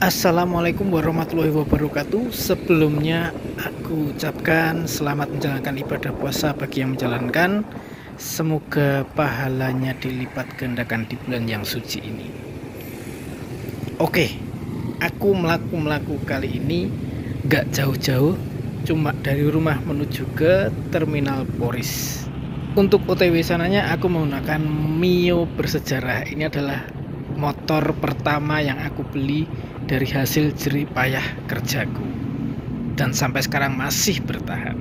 Assalamualaikum warahmatullahi wabarakatuh. Sebelumnya aku ucapkan selamat menjalankan ibadah puasa bagi yang menjalankan. Semoga pahalanya dilipat gandakan di bulan yang suci ini. Oke, aku melaku kali ini gak jauh-jauh, cuma dari rumah menuju ke Terminal Poris. Untuk OTW sananya aku menggunakan Mio bersejarah. Ini adalah motor pertama yang aku beli dari hasil jerih payah kerjaku, dan sampai sekarang masih bertahan.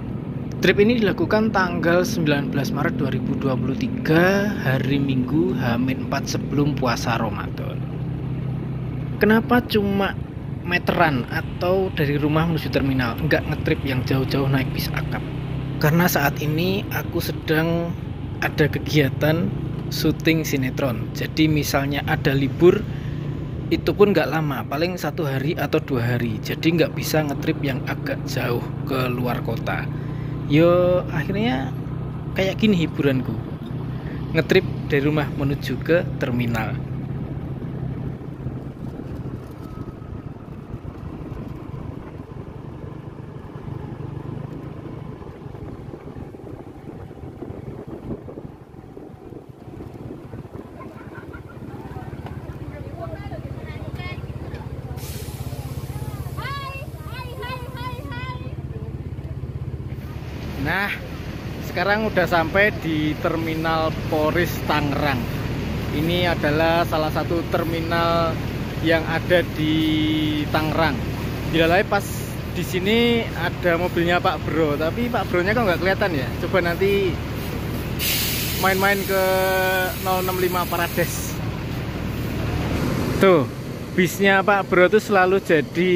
Trip ini dilakukan tanggal 19 Maret 2023, hari Minggu H-4 sebelum puasa Ramadan. Kenapa cuma meteran atau dari rumah menuju terminal, enggak ngetrip yang jauh-jauh naik bis akap? Karena saat ini aku sedang ada kegiatan syuting sinetron. Jadi misalnya ada libur, itu pun nggak lama, paling 1 hari atau 2 hari. Jadi nggak bisa ngetrip yang agak jauh ke luar kota. Yo akhirnya kayak gini hiburanku, ngetrip dari rumah menuju ke terminal. Nah, sekarang udah sampai di Terminal Poris Tangerang. Ini adalah salah satu terminal yang ada di Tangerang. Dilalai pas di sini ada mobilnya Pak Bro, tapi Pak Bro-nya kok nggak kelihatan ya. Coba nanti main-main ke 065 Parades. Tuh, bisnya Pak Bro tuh selalu jadi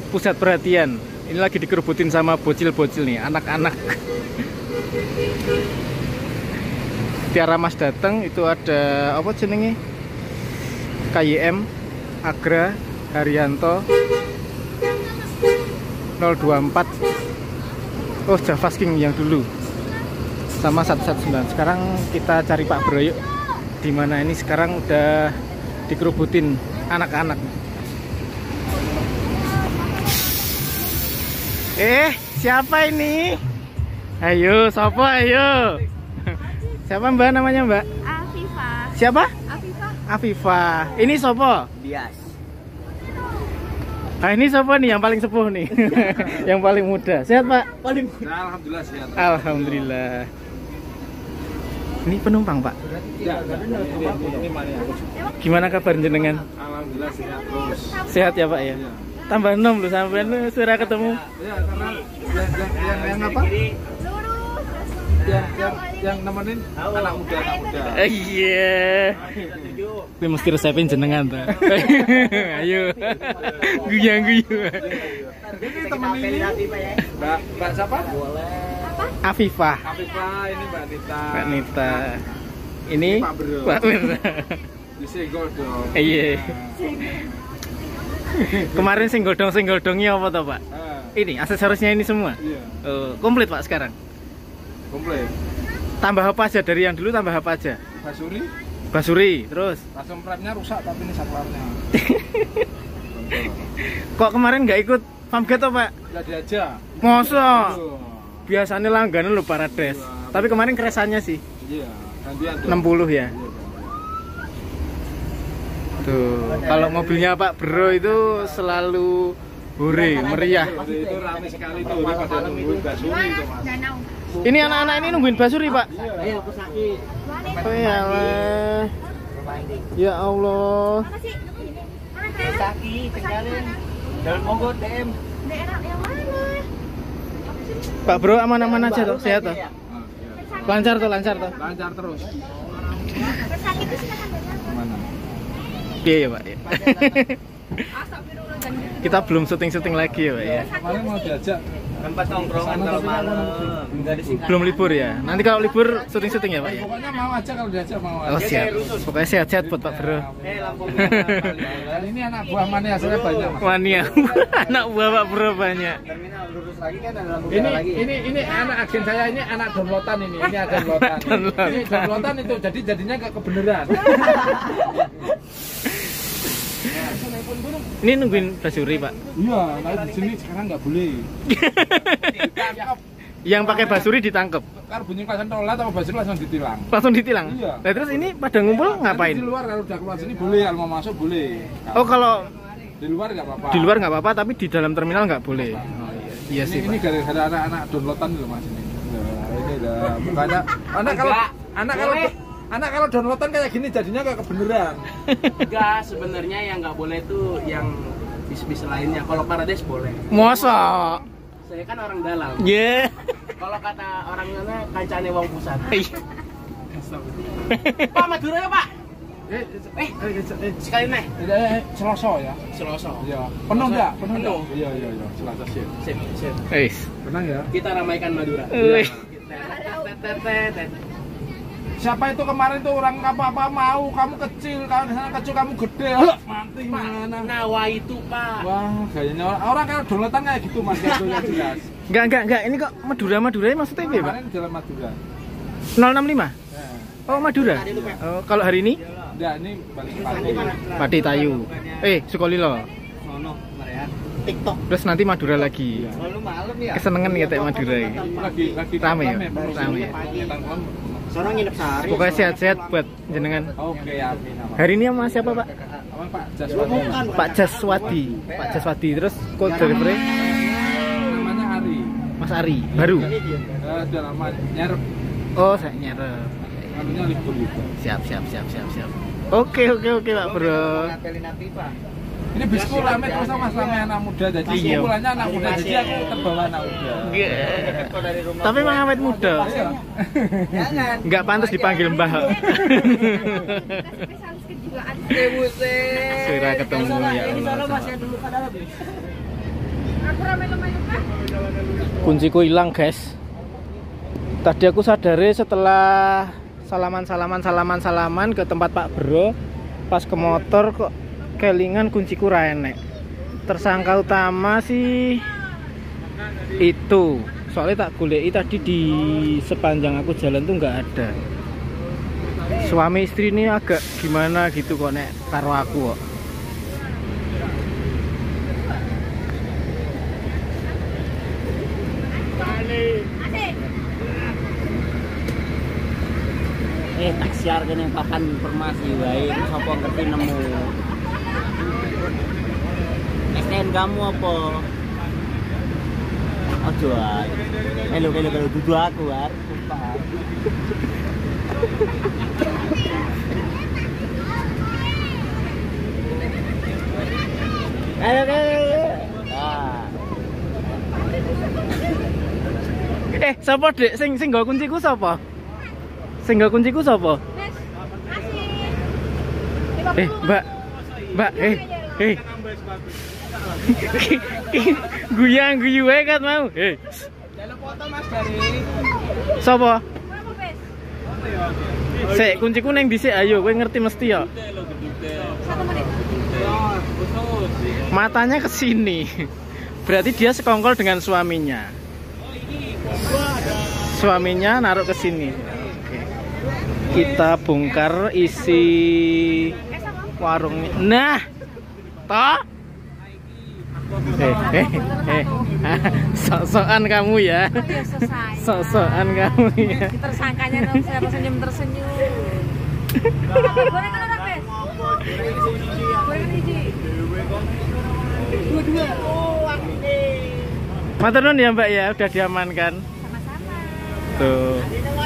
pusat perhatian. Ini lagi dikerubutin sama bocil-bocil nih, anak-anak. Tiara Mas datang, itu ada apa jenenge? KYM, Agra, Haryanto, 024. Oh, Javas King yang dulu. Sama 119. Sekarang kita cari Pak Bro yuk. Dimana ini sekarang udah dikerubutin anak-anak. Siapa ini? Ayo, siapa? Ayo. Siapa Mbak namanya Mbak? Afifah. Siapa? Afifah. Afifah. Ini siapa? Bias. Nah, ini siapa nih yang paling sepuh nih? Yang paling muda. Sehat Pak? Paling muda. Nah, alhamdulillah sehat. Alhamdulillah. Ini penumpang Pak? Ya, ini mana? Gimana kabar jenengan? Alhamdulillah sehat terus. Sehat ya Pak ya? Ya. Tambah 6 loh sampai sudah ketemu. Ya, karena yang apa? Yang nemenin anak muda. Iya. Ini mesti resepin jenengan tuh. Ayo. Guyang-guyang. Ini teman ini. Mbak siapa? Afifah. Afifah, ini Mbak Nita. Mbak Nita. Ini Pak Bro. Pak Bro. Disenggol dong. Iya. Kemarin singgol-dongnya apa toh Pak? Ini aksesorisnya ini semua? Iya. Oh, komplit Pak sekarang? Komplit. Tambah apa aja dari yang dulu, tambah apa aja? Basuri. Basuri, terus? Langsung prepnya rusak tapi ini saklarnya. Kok kemarin nggak ikut Famget toh Pak? Nggak diajak. Masa? Biasanya langganan lo Parades. Tapi kemarin keresannya sih? Iya, gantian 60 ya? Tuh, kalau mobilnya Pak Bro itu selalu hore, meriah. Itu ramai sekali tuh, ini pada nungguin basuri itu Mas. Danau. Ini anak-anak ini nungguin basuri Pak? Iya, pesaki. Oh iyalah. Ya Allah. Mana sih? Mana kan? Pesaki, tinggalin. Dan monggo DM. Daerah yang mana? Pak Bro aman-aman aja toh, sehat toh? Lancar toh, lancar toh? Lancar terus. Persaki itu silakan datang. Mana? Iya ya Pak ya. Kita belum syuting lagi ya Pak ya. Kemarin mau diajak tempat nongkrongan kalau malam nggak disingkat. Belum libur ya. Nanti kalau libur syuting ya Pak ya. Pokoknya mau aja kalau diajak mau Oh aja. siap. Pokoknya sehat-sehat buat Pak Bro. Lampu Dan ini anak buah mania saya banyak Mas. Mania. Anak buah Pak Bro banyak. terminal lurus lagi kan ada lampu merah lagi. Ini anak agen saya, ini anak downloadan ini ada downloadan. Ini downloadan itu jadinya nggak kebenaran. Ini nungguin basuri, Pak. Iya, nah di sini sekarang nggak boleh. Yang pakai basuri ditangkap. Kalau bunyi klasan tolat atau basuri langsung ditilang. Langsung ditilang. Iya. Nah, terus ini pada ngumpul ngapain? Di luar, kalau udah keluar sini boleh, kalau mau masuk boleh. Oh, kalau di luar nggak apa-apa. di luar nggak apa-apa, tapi di dalam terminal nggak boleh. Oh, iya sih, Ini Pak. gara-gara anak-anak downloadan dulu Mas ini. Nah, ini udah bukannya anak kalau downloadan kayak gini jadinya kayak kebeneran. Enggak, sebenarnya yang nggak boleh tuh yang bis-bis lainnya. Kalau Paradise boleh. Masa? Saya kan orang dalam. Yeah. Kalau kata orang sana kancane wong pusat. Iya. Pak Madura ya, Pak? Sekali nih. Selasa ya. Selasa. Iya. Penuh enggak? Penuh. Iya. Selasa sih. Sip. Wis. Tenang ya. Kita ramaikan Madura. Wih. Siapa itu kemarin tuh orang apa-apa mau kamu kecil, kalau di sana kecil kamu gede. Mati mana? Nawa itu, Pak. Wah, gayanya orang kalau downloadan kayak gitu Mas, yang jelas. Enggak. Ini kok Madura maksudnya apa, Pak? Kemarin jalan Madura. 065? Nah, Oh, Madura. Oh, kalau hari ini enggak ini balik pagi. Pati Tayu. Sukolilo. Sono, Marean. TikTok. Terus nanti Madura lagi. Lalu malam ya. Kesenengan ya Madura ini. Lagi Rame ya? Rame. Rame ya? Sono nginep sehari. Pokoknya sehat-sehat buat jenengan. Oke, amin. Hari ini sama siapa, Pak? Apa Pak Jaswadi? Pak Jaswadi. Terus kode delivery Namanya Ari. Mas Ari. Baru. Udah lama nyerep. Oh, saya nyerep. Namanya libur gitu. Siap. Oke, Pak Bro. Ngapelin api, Pak. Ini bisku rame terus sama rame anak muda. Jadi Iya. kumpulannya anak muda. Jadi aku terbawa anak muda. Tapi emang awet muda. Iya. Jangan. Enggak pantas dipanggil Mbah. Spesialis kejiwaan. Sudah ketemu ya Ini sono Allah. masih dulu pada habis. Aku ramai lumayan kan? Kunciku hilang, guys. Tadi aku sadari setelah salaman ke tempat Pak Bro, pas ke motor kok kelingan kunciku ra enek. Tersangka utama sih itu. Soalnya tak goleki tadi di sepanjang aku jalan tuh nggak ada. Suami istri ini agak gimana gitu kok nek karo aku kok. Asik. Tak siar kene papan informasi wae sapa ngerti nemu. STN kamu apa? Ojo ae. Melu dudu aku arep sumpah. Ayo. Sapa Dek sing nggo kunciku sapa? Sing nggo kunciku sapa? Wes, asik. 50. Mbak, Guyang guyu wae kan mau. Jaluk foto Mas dari. Sapa? Berapa, Wes? Sik, kunciku neng dhisik ayo, kowe ngerti mesti ya. 1 menit. Matanya ke sini. Berarti dia sekongkol dengan suaminya. Suaminya naruh ke sini. Oke. Kita bongkar isi warungnya. Nah, toh? Sok-sokan kamu ya. Oh ya selesai. Sok-sokan kamu ya. Tersangkanya dong saya tersenyum. Gorengan orang, Wes? Gorengan hiji. Dua-dua. Oh, Matur nuwun ya Mbak ya, udah diamankan. sama-sama. Tuh.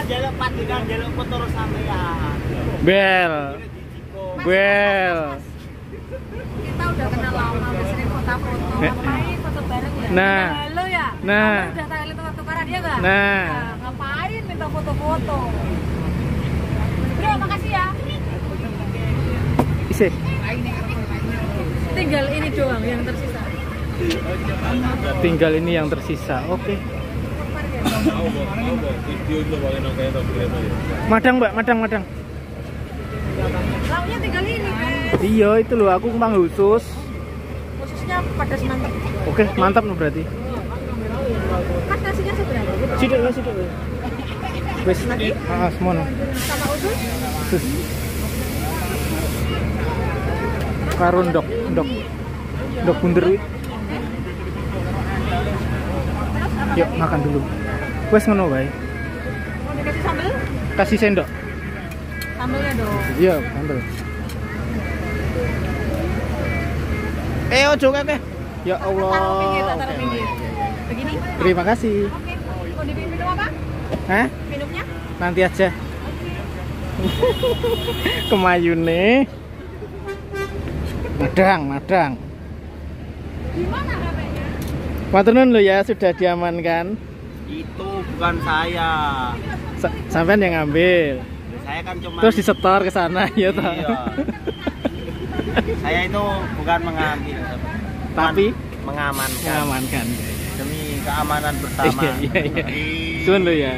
Jaluk patikan jaluk foto sampean. Bel. Kita udah kenal lama, udah sering foto-foto. Ngapain foto bareng ya? Nah. Halo ya? Nah. Kamu udah tanya tukar-tukaran dia nggak? Nah. Ngapain minta foto-foto? Bro, makasih ya. Isi. Tinggal ini doang yang tersisa. Tinggal ini yang tersisa. Oke. Madang Mbak, madang. Lauknya tinggal ini, Wes. Iya itu loh, aku kembang khusus. Khususnya pedas mantap. Oke, mantap nih berarti. Mas nasinya seberapa? Sidik. Wes, semono. Sama usus? Karundok. Dok bunder wi. Yuk makan dulu. Wes ngono wae. Mau dikasih sambel? Kasih sendok. Sambelnya dong. Iya, sambel. Ojo kakek. Ya Allah. Taruh pinggir, taruh pinggir. Begini? Terima kasih. Oke. Mau diminum apa? Hah? Minumnya? Nanti aja. Kemayune. Madang. Gimana HP-nya? Matur nuwun lho ya, sudah diamankan. Itu bukan saya. Sampean yang ngambil. Saya kan cuma Terus disetor ke sana ya toh. Iya. Saya itu bukan mengambil, Tapi mengamankan demi keamanan bersama. Iya. Suwun lho ya.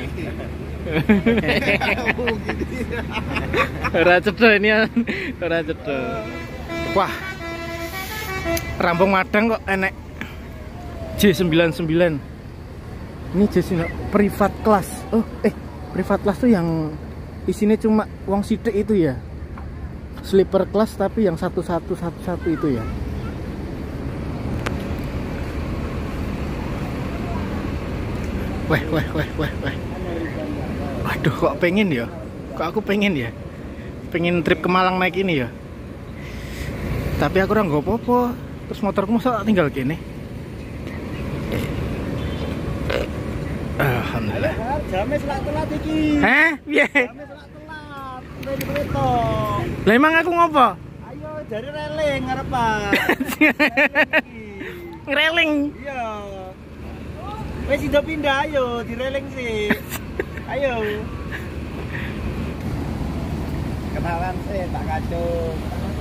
Ora cedok ini ya. Ora cedok. Wah. Rampung Madang kok enek J99. Ini J99 privat kelas. Oh, privat kelas tuh yang isinya cuma uang sidik itu ya. Sleeper kelas tapi yang satu itu ya. Weh. Waduh, kok pengen ya? Kok aku pengen ya? Pengen trip ke Malang naik ini ya. Tapi aku ora nggo apa-apa. Terus motorku masa tak tinggal gini. Alhamdulillah. Jame selak telat iki. Hah? Piye? Jame selak telat. Wis kereta. Lah emang aku ngopo? Ayo dari reling ngarepan. Ngereling. Iya. Wis ido pindah ayo di reling sih. Ayo. Kenalan sih tak kacung.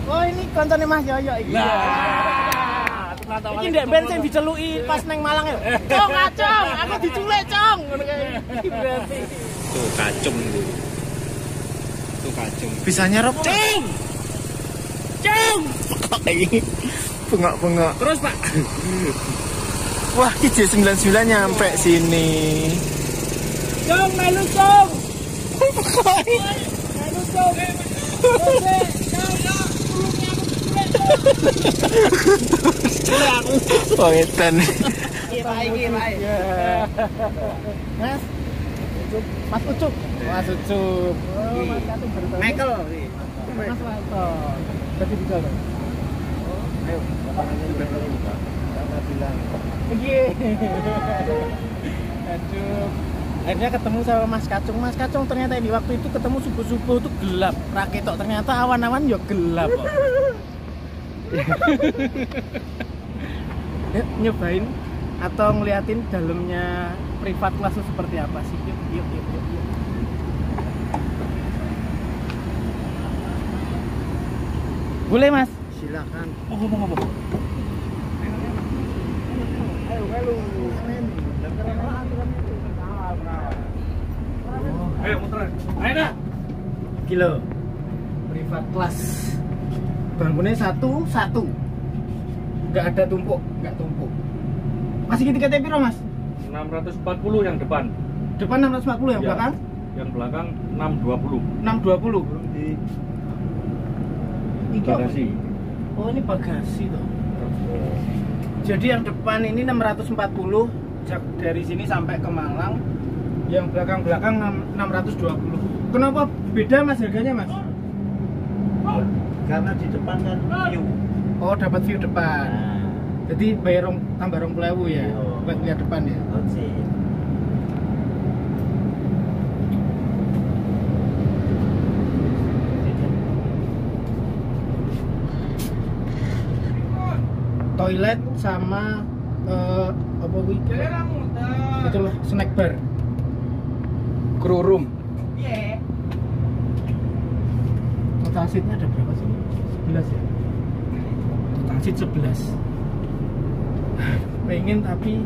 Oh ini koncone Mas Yoyo iki. Iki ndek bensin diceluki pas neng Malang ya. Cong, acong, aku diculik, Cong. Ngono kae. Iki berarti. Tuh kacung itu. Tuh kacung. Bisa nyerap. Cing. Bengok. Terus, Pak. Wah, ki J99 nyampe sini. Cong, melu cong. Melu cong. Oh, edan. Iki, Pak. Mas Ucup. Mas Ucup. Michael. Mas Walto. Tadi bisa dong. Ayo, sama bilang. Aduh. Akhirnya ketemu sama Mas Kacung. Mas Kacung ternyata di waktu itu ketemu subuh-subuh itu gelap. Raketok ternyata awan-awan ya gelap kok. Nyobain atau ngeliatin dalamnya privat kelas itu seperti apa sih? Yuk. Boleh Mas? Silakan. Ngomong. Ayo muter. Ayo dah. Kilo privat kelas bangunnya satu nggak ada tumpuk. Masih tiketnya piro Mas? 640 yang depan. Depan 640 yang Ya. belakang Yang belakang 620. 620. Ini Bagasi. Oh ini bagasi tuh. Jadi yang depan ini 640 dari sini sampai ke Malang. Yang belakang 620. Kenapa beda Mas harganya Mas? Karena di depan kan view. Oh dapat view depan. Jadi bayar tambah 20.000 ya Iya. buat lihat depan ya. Oke. Toilet sama apa kuwi? Itu loh snack bar. Crew room. Iya. Total seatnya ada berapa sih? 11 ya? Total seat 11. Pengen tapi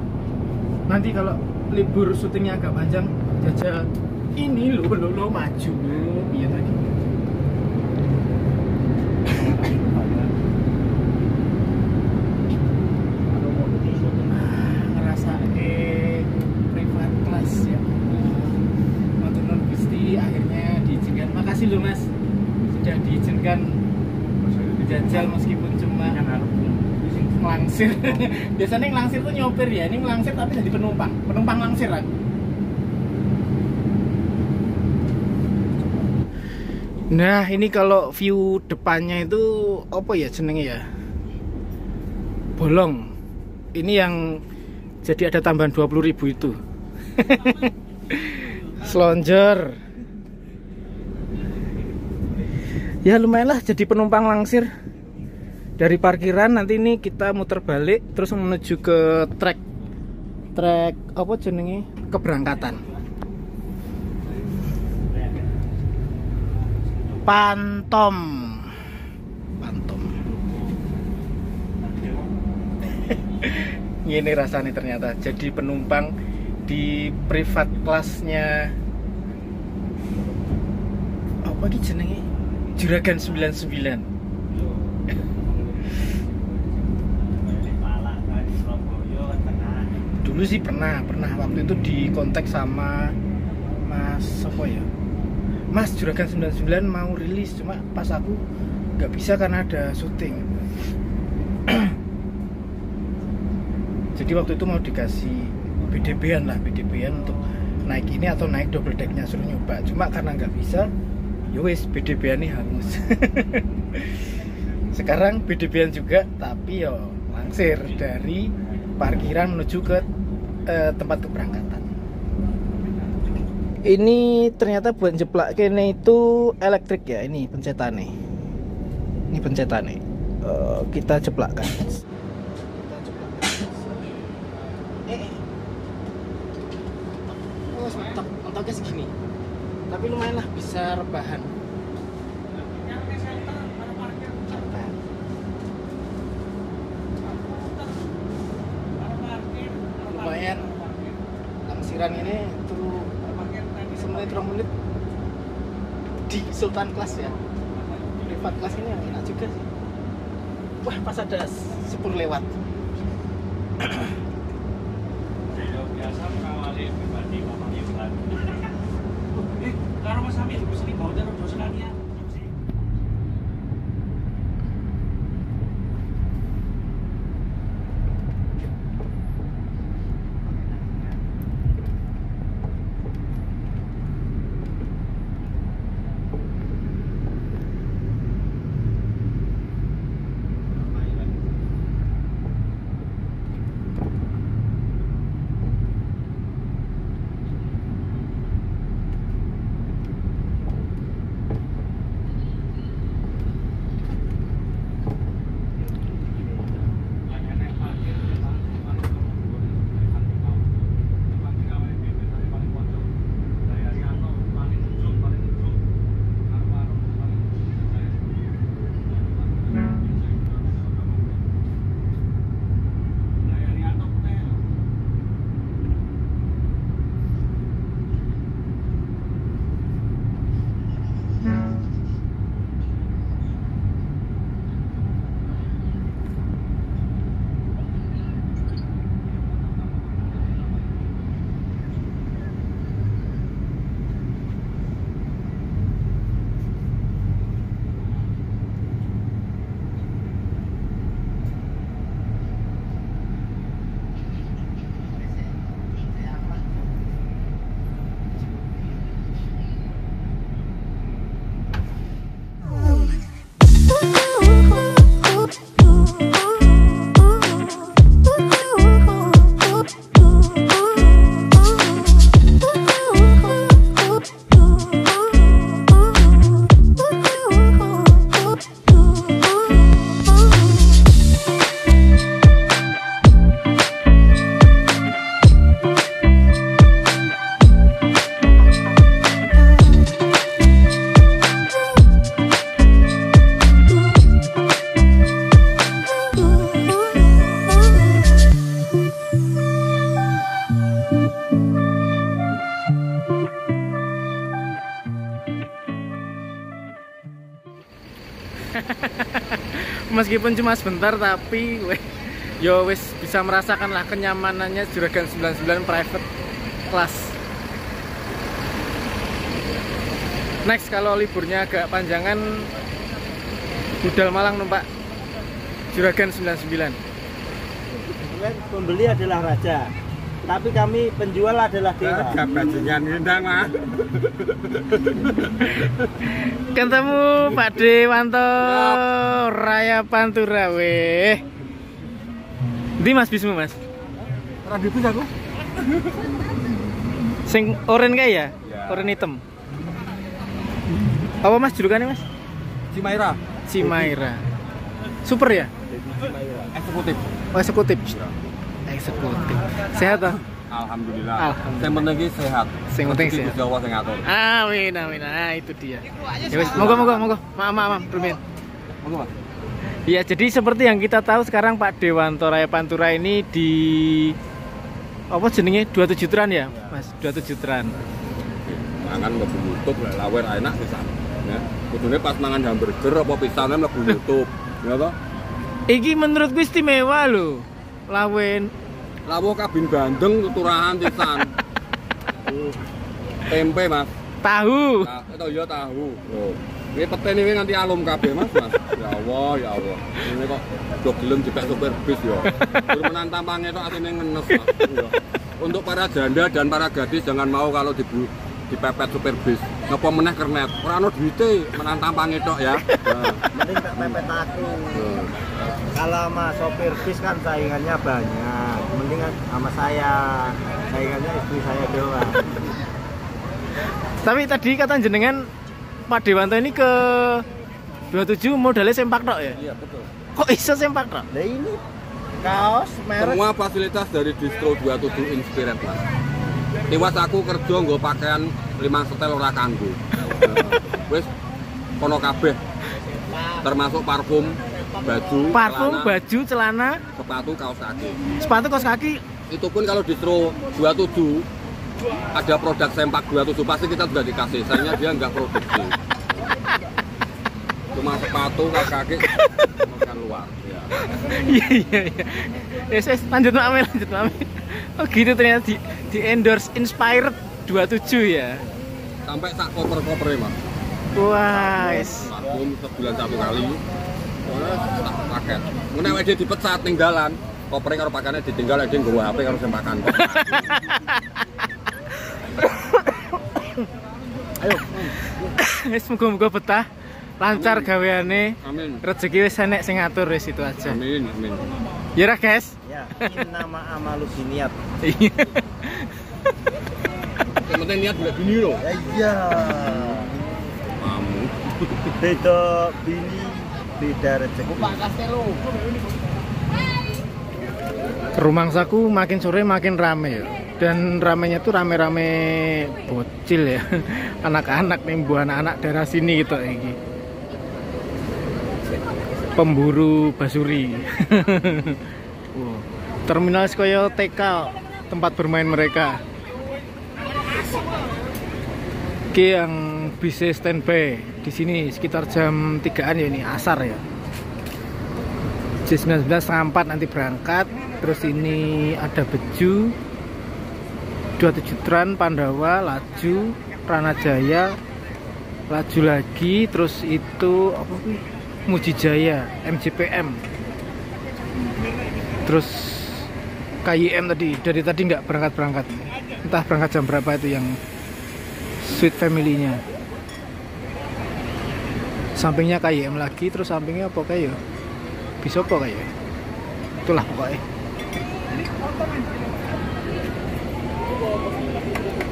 nanti kalau libur syutingnya agak panjang jajal ini lo maju. Iya tadi. Ngerasa privat kelas ya. Matur nuwun Gusti akhirnya diizinkan. Makasih loh Mas sudah diizinkan dijajal meskipun cuma ngelangsir. Biasanya ngelangsir tuh nyopir ya, ini ngelangsir tapi jadi penumpang langsir aku. Nah ini kalau view depannya itu apa ya jenenge ya, bolong. Ini yang jadi ada tambahan 20.000 itu. Selonjor. Ya lumayan lah jadi penumpang langsir. Dari parkiran nanti ini kita muter balik terus menuju ke trek apa jenenge, keberangkatan. Pantom. Ini rasanya ternyata jadi penumpang di privat kelasnya apa ki jenenge, Juragan 99. Dulu sih pernah waktu itu di kontak sama Mas apa ya, Mas Juragan 99 mau rilis, cuma pas aku nggak bisa karena ada syuting. Jadi waktu itu mau dikasih BDB-an untuk naik ini atau naik double decknya, suruh nyoba. Cuma karena nggak bisa, yowes BDB-an ini hangus. Sekarang BDB-an juga, tapi yo langsir dari parkiran menuju ke tempat keberangkatan. Ini ternyata buat jeplak kene itu elektrik ya, ini pencetannya. Ini pencetannya. Kita jeplakkan. Oh, mentoknya segini. Tapi lumayan lah, bisa rebahan. Lumayan. Langsiran ini tuh semenit 2 menit di Sultan Kelas ya, privat kelas ini yang enak juga sih. Wah pas ada sepur lewat. Biasa mengawali pribadi mamanya bukan. Kalau Mas Hamid di sini bawa terus sekalian. Meskipun cuma sebentar tapi yo wis bisa merasakan lah kenyamanannya Juragan 99 private class. Next kalau liburnya agak panjangan budal Malang numpak Juragan 99. konsumen, pembeli adalah raja. Tapi kami penjual adalah dewa. Bajingan indang mah. Ketemu Pak Dewanto Raya Pantura weh. Ndi Mas bismu Mas? Ora dibis aku. Sing oren kae ya? Oren hitam. Apa Mas julukannya Mas? Cimaira. Cimaira. Super ya? Eksekutif. Oh, eksekutif. Eksekutif. Sehat toh? Alhamdulillah. Alhamdulillah. Yang penting sehat. Sing penting Rezeki sehat. Gusti Allah sing ngatur. Amin amin. Ah itu dia. Ya wis, monggo. Maaf, Rumin. Monggo, Mas. Ya, jadi seperti yang kita tahu sekarang Pak Dewanto Raya Pantura ini di apa jenenge 27 Tran ya, Mas? 27 Tran. Mangan mlebu YouTube lah, lawer enak pisan. Ya. Kudune pas mangan hamburger apa pisane mlebu YouTube. Ya toh? Iki menurutku istimewa lho. Lawen Lawuh kabin bandeng tuturahan pisan. Tempe, Mas. tahu. Nah, itu ya tahu. Loh. Ini peten ini nanti alum kabeh, Mas. Ya Allah, ya Allah. Ini kok do gelem dipek supir bis ya. Tur menantang pange tok atine ngenes, Mas. Ya. Untuk para janda dan para gadis jangan mau kalau dipepet supir bis. Ngapa meneh kernet? Ora ono duwite, menantang pange tok ya. Nah. Mending tak pepet aku. Kalau sama sopir bis kan saingannya banyak. Mending sama saya. Saingannya istri saya doang. Tapi tadi kata jenengan Pak Dewanto ini ke 27 modalnya sempak tok ya? Iya, betul. Kok iso sempak tok? Nah ini kaos merek. Semua fasilitas dari distro 27 Inspired, Mas. Tiwas aku kerja nggo pakaian 5 setel ora kanggo. Wis kono kabeh. Termasuk parfum, baju, Parfum, celana, baju, celana, sepatu, kaos kaki. sepatu, kaos kaki. Itu pun kalau distro 27 ada produk sempak 27 pasti kita juga dikasih. Sayangnya dia nggak produksi. Cuma sepatu, kaos kaki, bukan luar. Ya. Iya. Yes, lanjut Mami. Oh gitu ternyata di endorse Inspired 27 ya. Sampai sak koper-kopernya, Mas. Wah, Parfum sebulan 1 kali. Tak paket. Menawa dia dipecat ning dalan, kopernya karo pakaiannya ditinggal dia nggawa HP karo sempakan. Ayo. Wis muga-muga betah, lancar gaweane. Amin. Rezeki wis enek sing ngatur wis itu aja. Amin. Ya ra, guys. Ya, nama amalu biniat. Iya. Yang penting niat boleh bini loh. Ya iya. Kamu. Beda bini, beda rezeki. Rumangsaku makin sore makin rame ya. Dan ramenya tuh rame-rame bocil ya. Anak-anak nih, buah anak-anak daerah sini gitu iki. Pemburu basuri. Wow. Terminal kaya TK, tempat bermain mereka. Oke, yang bisa standby di sini sekitar jam 3-an ya, ini asar ya. Jam 19.4 nanti berangkat. Terus ini ada Beju, 27 Tran, Pandawa, laju, Ranajaya, laju lagi, terus itu apa sih? Mujijaya, MJPM. Terus KYM dari tadi nggak berangkat. Entah berangkat jam berapa itu yang Sweet Family-nya. Sampingnya KYM lagi, terus sampingnya apa kayak ya? Bisa apa kayak? Itulah pokoknya.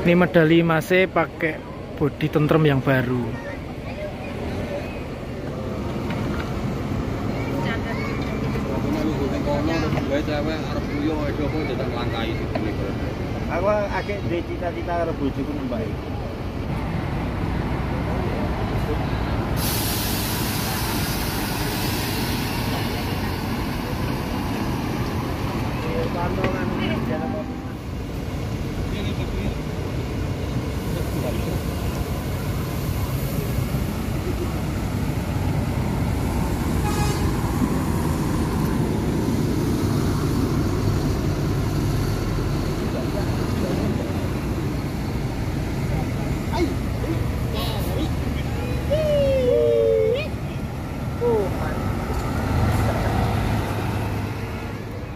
Ini medali masih pakai bodi tentrem yang baru. Aku agak di cita-cita karo bojoku nembak.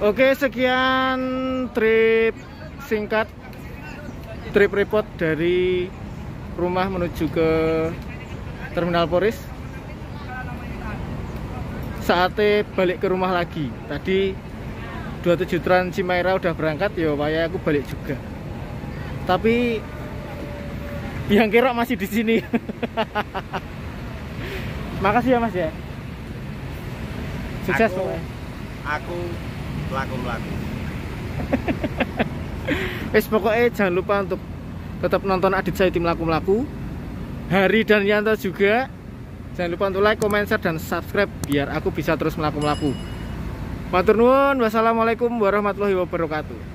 Oke, sekian trip singkat, trip report dari rumah menuju ke Terminal Poris. Saatnya balik ke rumah lagi. Tadi 27 Trans Cimaira udah berangkat, ya waya aku balik juga. Tapi yang kira masih di sini. Makasih ya Mas ya. Sukses pokoknya. Aku melaku. Wes pokoknya jangan lupa untuk tetap nonton Adit saya tim Melaku-Melaku. Hari dan Yanto juga. Jangan lupa untuk like, comment, share, dan subscribe biar aku bisa terus melaku-melaku. Matur nuwun, wassalamualaikum warahmatullahi wabarakatuh.